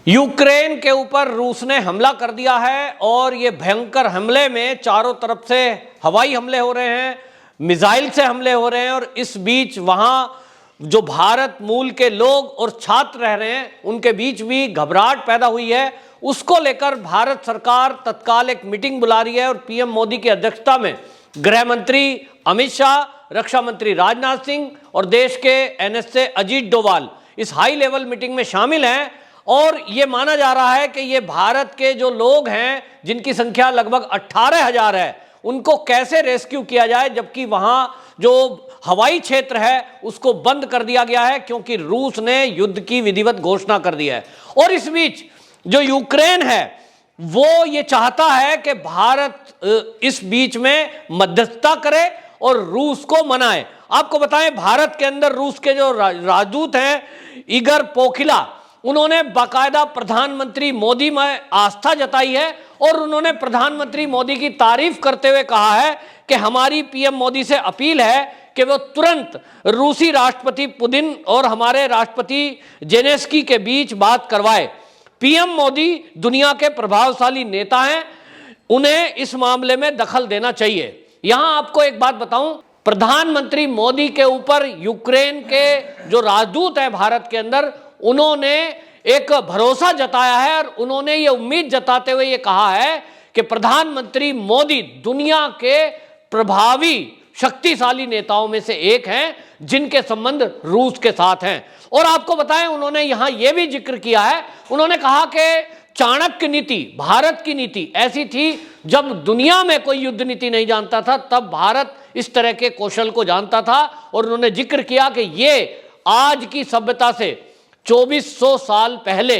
Ukraine के ऊपर रूस ने हमला कर दिया है और ये भयंकर हमले में चारों तरफ से हवाई हमले हो रहे हैं, मिसाइल से हमले हो रहे हैं और इस बीच वहां जो भारत मूल के लोग और छात्र रह रहे हैं उनके बीच भी घबराहट पैदा हुई है। उसको लेकर भारत सरकार तत्काल एक मीटिंग बुला रही है और पीएम मोदी की अध्यक्षता में गृह मंत्री अमित शाह, रक्षा मंत्री राजनाथ सिंह और देश के एनएसए अजीत डोभाल इस हाई लेवल मीटिंग में शामिल हैं। और ये माना जा रहा है कि ये भारत के जो लोग हैं जिनकी संख्या लगभग 18,000 है उनको कैसे रेस्क्यू किया जाए, जबकि वहां जो हवाई क्षेत्र है उसको बंद कर दिया गया है क्योंकि रूस ने युद्ध की विधिवत घोषणा कर दी है। और इस बीच जो यूक्रेन है वो ये चाहता है कि भारत इस बीच में मध्यस्थता करे और रूस को मनाए। आपको बताएं, भारत के अंदर रूस के जो राजदूत हैं इगर पोखिला, उन्होंने बाकायदा प्रधानमंत्री मोदी में आस्था जताई है और उन्होंने प्रधानमंत्री मोदी की तारीफ करते हुए कहा है कि हमारी पीएम मोदी से अपील है कि वो तुरंत रूसी राष्ट्रपति पुतिन और हमारे राष्ट्रपति जेलेंस्की के बीच बात करवाए। पीएम मोदी दुनिया के प्रभावशाली नेता हैं, उन्हें इस मामले में दखल देना चाहिए। यहां आपको एक बात बताऊं, प्रधानमंत्री मोदी के ऊपर यूक्रेन के जो राजदूत है भारत के अंदर, उन्होंने एक भरोसा जताया है और उन्होंने ये उम्मीद जताते हुए ये कहा है कि प्रधानमंत्री मोदी दुनिया के प्रभावी शक्तिशाली नेताओं में से एक हैं जिनके संबंध रूस के साथ हैं। और आपको बताएं, उन्होंने यहां यह भी जिक्र किया है, उन्होंने कहा कि चाणक्य नीति, भारत की नीति ऐसी थी जब दुनिया में कोई युद्ध नीति नहीं जानता था तब भारत इस तरह के कौशल को जानता था। और उन्होंने जिक्र किया कि ये आज की सभ्यता से 2400 साल पहले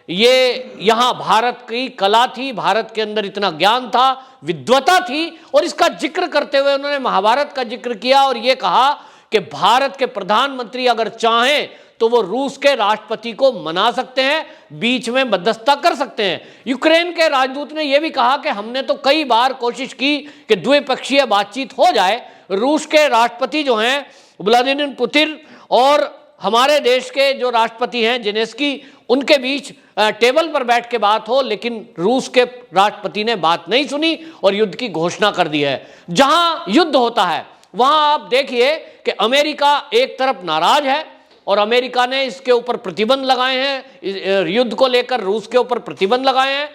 ये यहां भारत की कला थी, भारत के अंदर इतना ज्ञान था, विद्वता थी। और इसका जिक्र करते हुए उन्होंने महाभारत का जिक्र किया और ये कहा कि भारत के प्रधानमंत्री अगर चाहें तो वो रूस के राष्ट्रपति को मना सकते हैं, बीच में मध्यस्थता कर सकते हैं। यूक्रेन के राजदूत ने यह भी कहा कि हमने तो कई बार कोशिश की कि द्विपक्षीय बातचीत हो जाए, रूस के राष्ट्रपति जो हैं व्लादिमीर पुतिन और हमारे देश के जो राष्ट्रपति हैं जेलेंस्की, उनके बीच टेबल पर बैठ के बात हो, लेकिन रूस के राष्ट्रपति ने बात नहीं सुनी और युद्ध की घोषणा कर दी है। जहां युद्ध होता है वहां आप देखिए कि अमेरिका एक तरफ नाराज है और अमेरिका ने इसके ऊपर प्रतिबंध लगाए हैं, युद्ध को लेकर रूस के ऊपर प्रतिबंध लगाए हैं।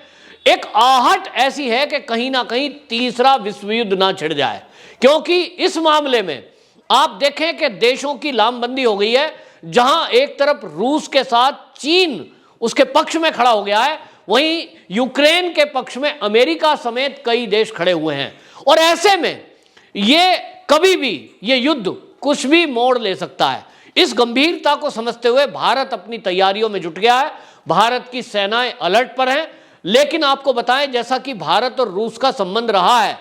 एक आहट ऐसी है कि कहीं ना कहीं तीसरा विश्व युद्ध ना छिड़ जाए, क्योंकि इस मामले में आप देखें कि देशों की लामबंदी हो गई है। जहां एक तरफ रूस के साथ चीन उसके पक्ष में खड़ा हो गया है, वहीं यूक्रेन के पक्ष में अमेरिका समेत कई देश खड़े हुए हैं। और ऐसे में ये कभी भी ये युद्ध कुछ भी मोड़ ले सकता है। इस गंभीरता को समझते हुए भारत अपनी तैयारियों में जुट गया है, भारत की सेनाएं अलर्ट पर हैं। लेकिन आपको बताएं, जैसा कि भारत और रूस का संबंध रहा है,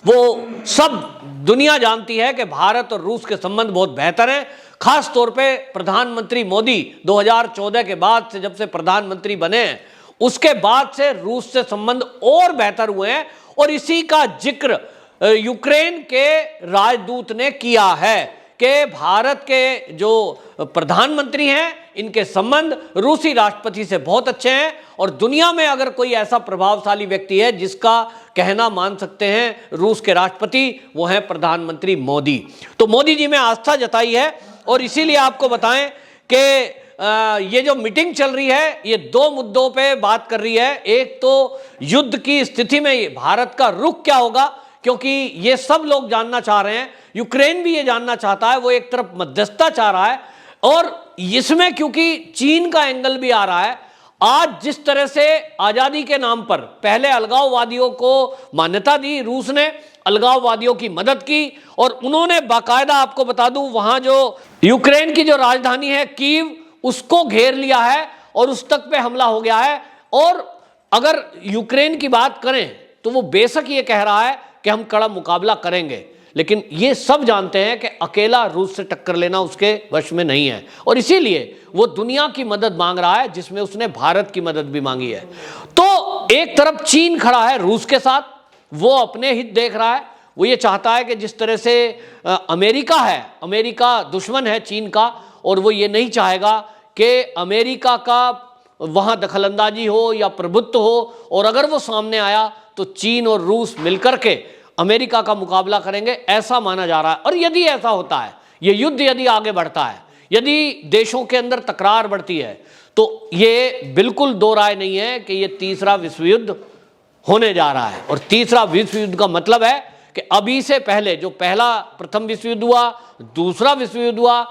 वो सब दुनिया जानती है कि भारत और रूस के संबंध बहुत बेहतर हैं। खास तौर पे प्रधानमंत्री मोदी 2014 के बाद से, जब से प्रधानमंत्री बने हैं, उसके बाद से रूस से संबंध और बेहतर हुए हैं। और इसी का जिक्र यूक्रेन के राजदूत ने किया है कि भारत के जो प्रधानमंत्री हैं इनके संबंध रूसी राष्ट्रपति से बहुत अच्छे हैं और दुनिया में अगर कोई ऐसा प्रभावशाली व्यक्ति है जिसका कहना मान सकते हैं रूस के राष्ट्रपति, वो है प्रधानमंत्री मोदी। तो मोदी जी में आस्था जताई है और इसीलिए आपको बताएं कि ये जो मीटिंग चल रही है ये दो मुद्दों पे बात कर रही है। एक तो युद्ध की स्थिति में भारत का रुख क्या होगा, क्योंकि ये सब लोग जानना चाह रहे हैं, यूक्रेन भी ये जानना चाहता है, वो एक तरफ मध्यस्थता चाह रहा है। और इसमें क्योंकि चीन का एंगल भी आ रहा है, आज जिस तरह से आजादी के नाम पर पहले अलगाववादियों को मान्यता दी, रूस ने अलगाववादियों की मदद की और उन्होंने बाकायदा, आपको बता दूं, वहां जो यूक्रेन की जो राजधानी है कीव, उसको घेर लिया है और उस तक पे हमला हो गया है। और अगर यूक्रेन की बात करें तो वो बेशक ये कह रहा है कि हम कड़ा मुकाबला करेंगे, लेकिन ये सब जानते हैं कि अकेला रूस से टक्कर लेना उसके वश में नहीं है और इसीलिए वो दुनिया की मदद मांग रहा है, जिसमें उसने भारत की मदद भी मांगी है। तो एक तरफ चीन खड़ा है रूस के साथ, वो अपने हित देख रहा है, वो ये चाहता है कि जिस तरह से अमेरिका है, अमेरिका दुश्मन है चीन का और वो ये नहीं चाहेगा कि अमेरिका का वहां दखलंदाजी हो या प्रभुत्व हो, और अगर वो सामने आया तो चीन और रूस मिलकर के अमेरिका का मुकाबला करेंगे, ऐसा माना जा रहा है। और यदि ऐसा होता है, ये युद्ध यदि आगे बढ़ता है, यदि देशों के अंदर तकरार बढ़ती है, तो ये बिल्कुल दो राय नहीं है कि ये तीसरा विश्व युद्ध होने जा रहा है। और तीसरा विश्व युद्ध का मतलब है कि अभी से पहले जो पहला प्रथम विश्व युद्ध हुआ, दूसरा विश्व युद्ध हुआ,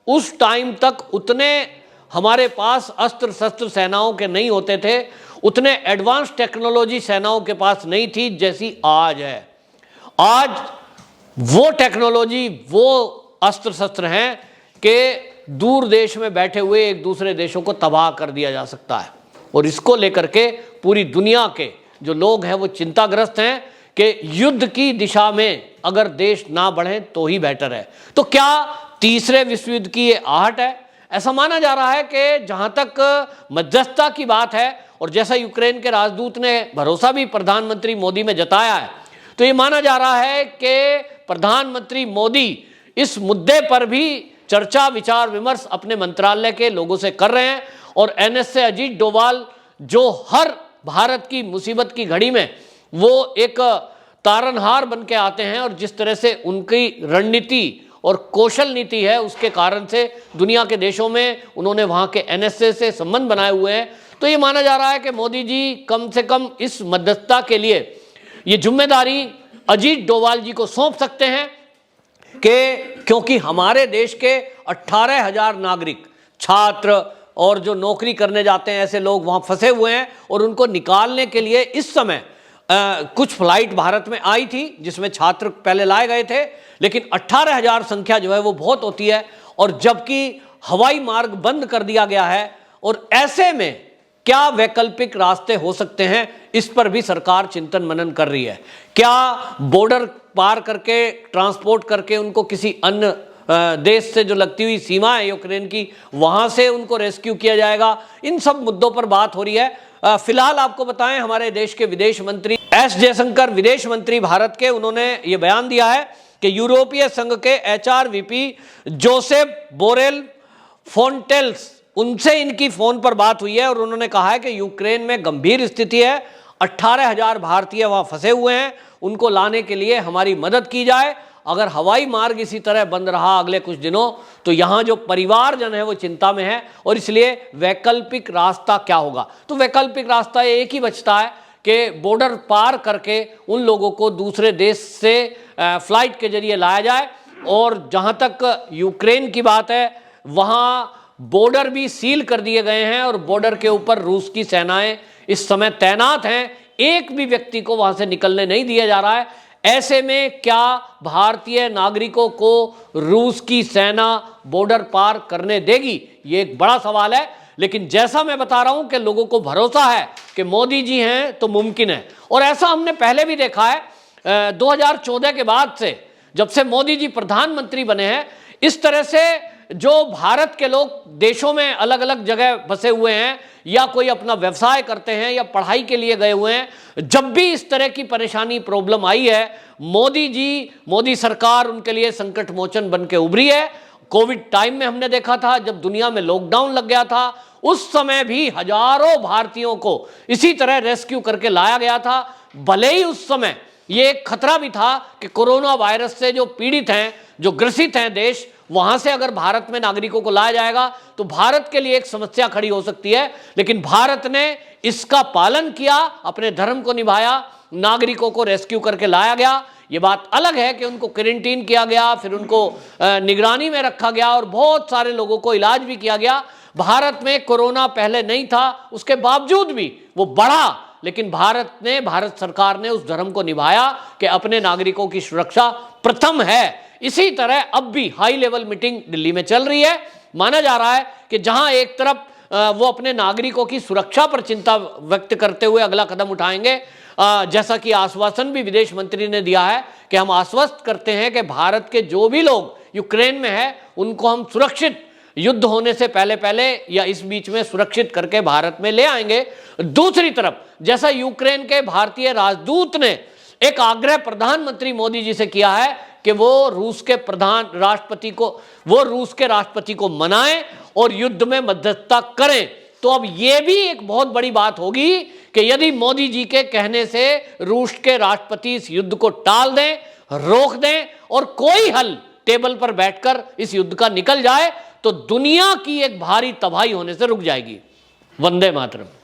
उस टाइम तक उतने हमारे पास अस्त्र शस्त्र सेनाओं के नहीं होते थे, उतने एडवांस टेक्नोलॉजी सेनाओं के पास नहीं थी जैसी आज है। आज वो टेक्नोलॉजी, वो अस्त्र शस्त्र हैं कि दूर देश में बैठे हुए एक दूसरे देशों को तबाह कर दिया जा सकता है। और इसको लेकर के पूरी दुनिया के जो लोग हैं वो चिंताग्रस्त हैं कि युद्ध की दिशा में अगर देश ना बढ़ें तो ही बेटर है। तो क्या तीसरे विश्व युद्ध की ये आहट है? ऐसा माना जा रहा है कि जहां तक मध्यस्थता की बात है, और जैसा यूक्रेन के राजदूत ने भरोसा भी प्रधानमंत्री मोदी में जताया है, तो ये माना जा रहा है कि प्रधानमंत्री मोदी इस मुद्दे पर भी चर्चा विचार विमर्श अपने मंत्रालय के लोगों से कर रहे हैं। और एनएसए अजीत डोभाल जो हर भारत की मुसीबत की घड़ी में वो एक तारनहार बन के आते हैं, और जिस तरह से उनकी रणनीति और कौशल नीति है, उसके कारण से दुनिया के देशों में उन्होंने वहां के एनएसए से संबंध बनाए हुए हैं। तो ये माना जा रहा है कि मोदी जी कम से कम इस मध्यस्थता के लिए ये जिम्मेदारी अजीत डोभाल जी को सौंप सकते हैं, क्योंकि हमारे देश के 18,000 नागरिक, छात्र और जो नौकरी करने जाते हैं ऐसे लोग वहां फंसे हुए हैं, और उनको निकालने के लिए इस समय कुछ फ्लाइट भारत में आई थी जिसमें छात्र पहले लाए गए थे, लेकिन 18,000 संख्या जो है वो बहुत होती है, और जबकि हवाई मार्ग बंद कर दिया गया है। और ऐसे में क्या वैकल्पिक रास्ते हो सकते हैं, इस पर भी सरकार चिंतन मनन कर रही है। क्या बॉर्डर पार करके ट्रांसपोर्ट करके उनको किसी अन्य देश से जो लगती हुई सीमा है यूक्रेन की, वहां से उनको रेस्क्यू किया जाएगा? इन सब मुद्दों पर बात हो रही है। फिलहाल आपको बताएं, हमारे देश के विदेश मंत्री एस जयशंकर, विदेश मंत्री भारत के, उन्होंने ये बयान दिया है कि यूरोपीय संघ के एचआर वीपी जोसेफ बोरेल फोंटेल्स, उनसे इनकी फोन पर बात हुई है, और उन्होंने कहा है कि यूक्रेन में गंभीर स्थिति है, 18,000 भारतीय वहां फंसे हुए हैं, उनको लाने के लिए हमारी मदद की जाए। अगर हवाई मार्ग इसी तरह बंद रहा अगले कुछ दिनों, तो यहाँ जो परिवारजन है वो चिंता में है, और इसलिए वैकल्पिक रास्ता क्या होगा? तो वैकल्पिक रास्ता एक ही बचता है कि बॉर्डर पार करके उन लोगों को दूसरे देश से फ्लाइट के जरिए लाया जाए। और जहाँ तक यूक्रेन की बात है, वहाँ बॉर्डर भी सील कर दिए गए हैं, और बॉर्डर के ऊपर रूस की सेनाएं इस समय तैनात हैं, एक भी व्यक्ति को वहां से निकलने नहीं दिया जा रहा है। ऐसे में क्या भारतीय नागरिकों को रूस की सेना बॉर्डर पार करने देगी? ये एक बड़ा सवाल है। लेकिन जैसा मैं बता रहा हूं कि लोगों को भरोसा है कि मोदी जी हैं तो मुमकिन है, और ऐसा हमने पहले भी देखा है। 2014 के बाद से, जब से मोदी जी प्रधानमंत्री बने हैं, इस तरह से जो भारत के लोग देशों में अलग अलग जगह बसे हुए हैं, या कोई अपना व्यवसाय करते हैं, या पढ़ाई के लिए गए हुए हैं, जब भी इस तरह की परेशानी प्रॉब्लम आई है, मोदी सरकार उनके लिए संकट मोचन बन के उभरी है। कोविड टाइम में हमने देखा था, जब दुनिया में लॉकडाउन लग गया था, उस समय भी हजारों भारतीयों को इसी तरह रेस्क्यू करके लाया गया था। भले ही उस समय ये एक खतरा भी था कि कोरोना वायरस से जो पीड़ित हैं, जो ग्रसित हैं देश, वहां से अगर भारत में नागरिकों को लाया जाएगा तो भारत के लिए एक समस्या खड़ी हो सकती है। लेकिन भारत ने इसका पालन किया, अपने धर्म को निभाया, नागरिकों को रेस्क्यू करके लाया गया। ये बात अलग है कि उनको क्वारंटीन किया गया, फिर उनको निगरानी में रखा गया, और बहुत सारे लोगों को इलाज भी किया गया। भारत में कोरोना पहले नहीं था, उसके बावजूद भी वो बढ़ा, लेकिन भारत सरकार ने उस धर्म को निभाया कि अपने नागरिकों की सुरक्षा प्रथम है। इसी तरह अब भी हाई लेवल मीटिंग दिल्ली में चल रही है। माना जा रहा है कि जहां एक तरफ वो अपने नागरिकों की सुरक्षा पर चिंता व्यक्त करते हुए अगला कदम उठाएंगे, जैसा कि आश्वासन भी विदेश मंत्री ने दिया है कि हम आश्वस्त करते हैं कि भारत के जो भी लोग यूक्रेन में है उनको हम सुरक्षित, युद्ध होने से पहले या इस बीच में सुरक्षित करके भारत में ले आएंगे। दूसरी तरफ जैसा यूक्रेन के भारतीय राजदूत ने एक आग्रह प्रधानमंत्री मोदी जी से किया है कि वो रूस के राष्ट्रपति को मनाएं और युद्ध में मध्यस्थता करें, तो अब यह भी एक बहुत बड़ी बात होगी कि यदि मोदी जी के कहने से रूस के राष्ट्रपति इस युद्ध को टाल दें, रोक दें और कोई हल टेबल पर बैठकर इस युद्ध का निकल जाए, तो दुनिया की एक भारी तबाही होने से रुक जाएगी। वंदे मातरम।